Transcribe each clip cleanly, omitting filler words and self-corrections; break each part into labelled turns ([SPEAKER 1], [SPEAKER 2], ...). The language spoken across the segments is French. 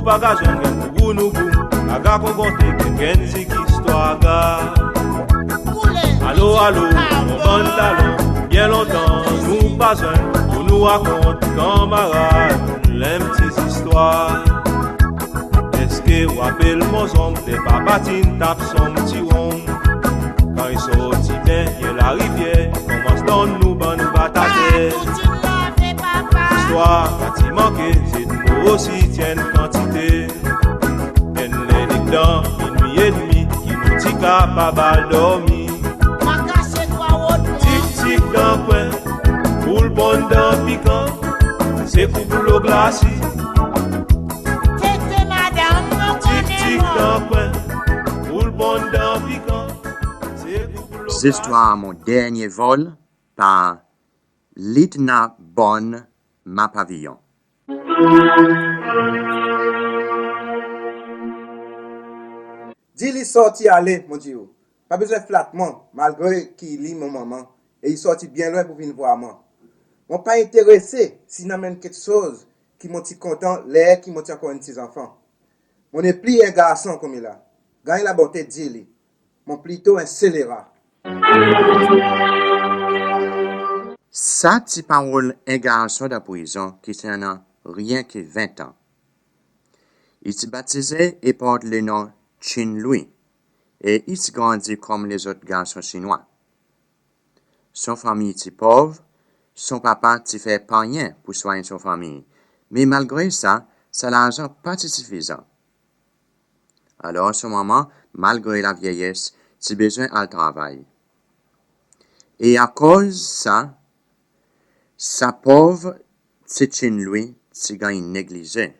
[SPEAKER 1] pas qu'à jeune gen pour nous boum, aga qu'on compte gen zik histoire ga. Allô, allô, mon bon talon, bien longtemps, nous pas jeunes, pour nous raconte camarades, les petites histoires. Est-ce que vous appelez mon homme, les papatines tapent son petit rond. Quand il sortit bien, il la rivière, commence dans nous, ban nous batailler. Histoire, quand il manque, c'est de mots aussi tiennent quantité. Ben les dans une nuit et demie, qui nous dit qu'à pas mal dormir. Tic dans le coin, pour le bon dans piquant, c'est pour l'eau glacée. Tic dans le coin, pour le bon dans piquant, c'est pour l'eau glacée.
[SPEAKER 2] Histoire mon dernier vol par Litna Bonne, ma pavillon.
[SPEAKER 3] Dis il sorti aller, mon Dieu. Pas besoin de flattement, malgré qu'il lit mon maman. Et il sorti bien loin pour venir voir moi. Mon pas intéressé s'il n'amène quelque chose qui m'ont content, l'air qui m'ont encore un petit enfant. Mon est plus un garçon comme il a. Gagne la bonté de dire, mon plutôt un scélérat.
[SPEAKER 2] Ça, c'est parole un garçon de prison qui n'a rien que 20 ans. Il s'est baptisé et porte le nom Chin Lui. Et il s'est grandi comme les autres garçons chinois. Son famille était pauvre, son papa ne fait pas rien pour soigner son famille. Mais malgré ça, l'argent pas suffisant. Alors son maman, malgré la vieillesse, a besoin de travail. Et à cause de ça, sa pauvre Chin Lui s'est gagné négligée.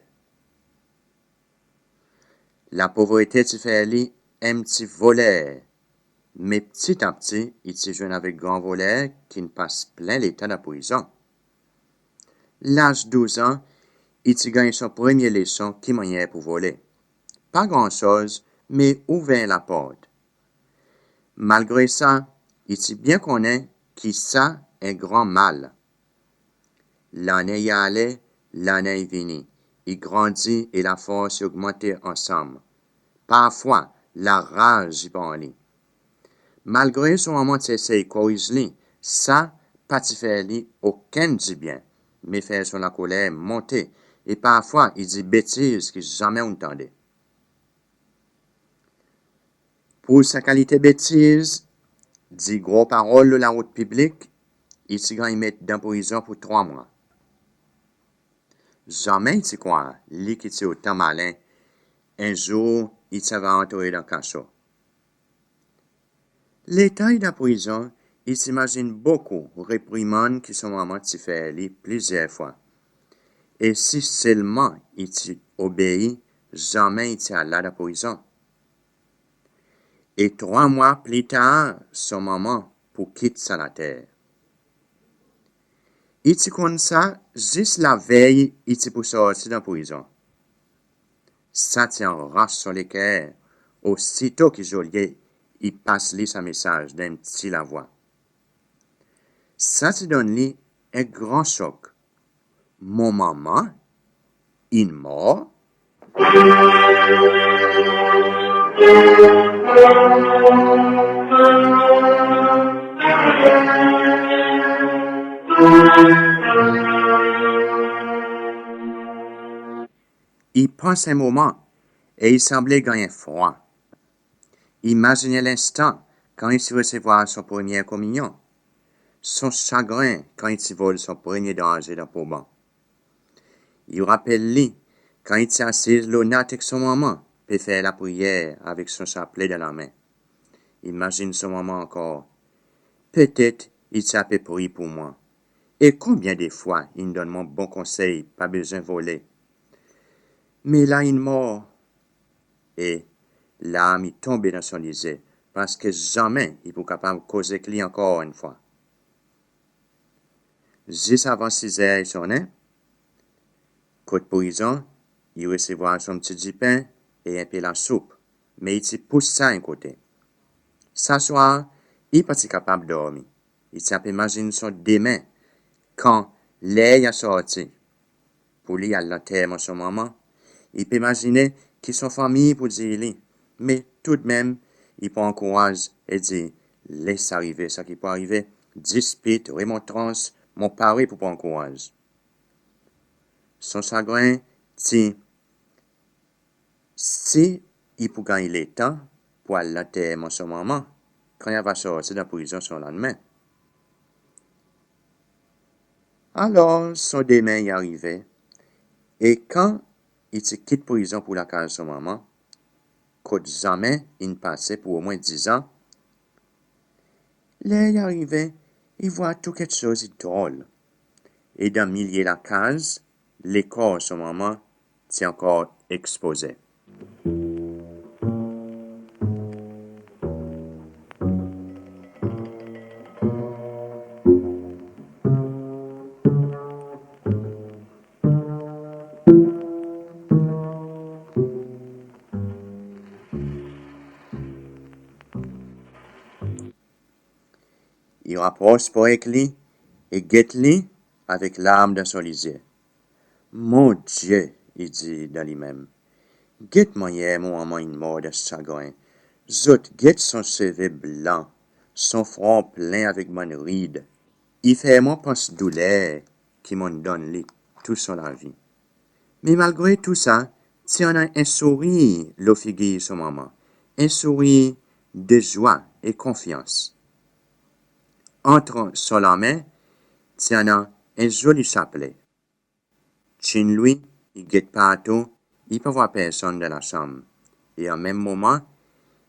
[SPEAKER 2] La pauvreté se fait aller un petit volet. Mais petit à petit, il se joint avec grand volet qui ne passe plein l'état de prison. L'âge de 12 ans, il se gagne son premier leçon qui maniait pour voler. Pas grand-chose, mais ouvert la porte. Malgré ça, il se bien connaît que ça est grand mal. L'année y allait, l'année y venait. Il grandit et la force augmentait ensemble. Parfois, la rage y parlait. Malgré son moment de s'essayer corriger, ça, pas de faire aucun du bien, mais faire son la colère monter, et parfois il dit bêtises qu'il jamais entendu. Pour sa qualité bêtise, dit gros paroles de la route publique, il se gagne mettre dans prison pour 3 mois. Jamais il se croit, lui qui était autant malin, un jour, il s'est entrer dans le cachot. L'état de la prison, il s'imagine beaucoup réprimandes que son maman s'y fait aller plusieurs fois. Et si seulement il s'y obéit, jamais il s'y allé à la prison. Et 3 mois plus tard, son maman pour quitter la terre. Il s'y comme ça, juste la veille, il s'y pour sortir de la prison. Ça tient rache sur les cœurs, aussitôt que Joliet il passe lui sa message d'un petit la voix. Ça te donne lui un grand choc. Mon maman, il mort? Il pense un moment et il semblait gagner froid. Imaginez l'instant quand il se recevoir son premier communion, son chagrin quand il se vole son premier danger dans le banc. Il rappelle-lui quand il s'est assis l'honnête avec son maman pour faire la prière avec son chapelet dans la main. Imagine son maman encore. Peut-être il s'est peu pris pour moi. Et combien de fois il me donne mon bon conseil, pas besoin de voler. Mais là, il est mort. Et l'âme est tombée dans son lisée, parce que jamais il peut capable de causer avec lui encore une fois. Juste avant 6 heures, il sonnait. Côte prison, il recevra son petit pain et un peu la soupe, mais il se pousse ça un côté. S'asseoir, il n'est pas capable de dormir. Il s'est imaginé son demain, quand l'air a sorti. Pour lui, à l'enterrement de son maman, Il peut imaginer qu'ils sont famille pour dire lui. Mais tout de même, il prend courage et dit, laisse arriver ce qui peut arriver. Dispute, remontrance, mon pari pour prendre courage. Son chagrin dit, si il peut gagner le temps pour aller l'enterrer en ce moment, quand il va sortir de la prison son lendemain. Alors, son demain y arrivait, et quand il se quitte prison pour la case de son maman, qu'au jamais il passait pour au moins 10 ans, là, il arrivait, il voit tout quelque chose de drôle. Et dans le milieu de la case, les corps de son maman sont encore exposés. Il rapproche pour lui et guette lui avec l'arme dans son lisier. Mon Dieu, il dit dans lui-même, guette-moi hier mon maman une mort de chagrin. Zot guette son cheveu blanc, son front plein avec mon ride. Il fait moi pense douleur qui m'en donne lui toute son vie. Mais malgré tout ça, tu en as un sourire le figure son maman, un sourire de joie et confiance. Entre sur la main, tu en as un joli chapelet. Chin lui, il guette partout, il peut voir personne dans la chambre. Et en même moment,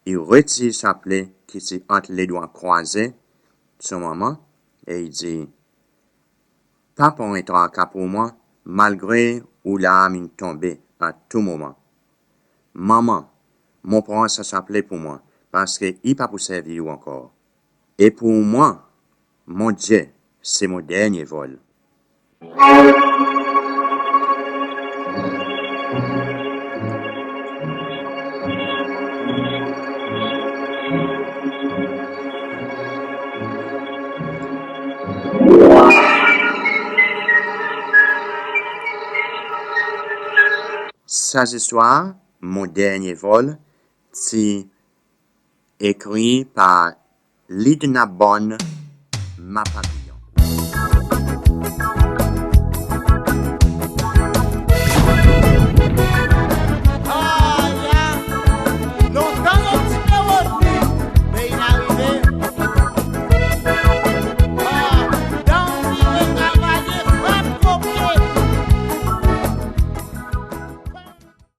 [SPEAKER 2] il retire le chapelet qui est entre les doigts croisés de son maman et il dit, Papa est un cas pour moi, malgré où l'âme est tombée à tout moment. Maman, mon prend ce chapelet pour moi, parce qu'il n'est pas pour servir encore. Et pour moi, mon Dieu, c'est mon dernier vol. Ces histoires, mon dernier vol, c'est écrit par Lidna Bonne Mapagi.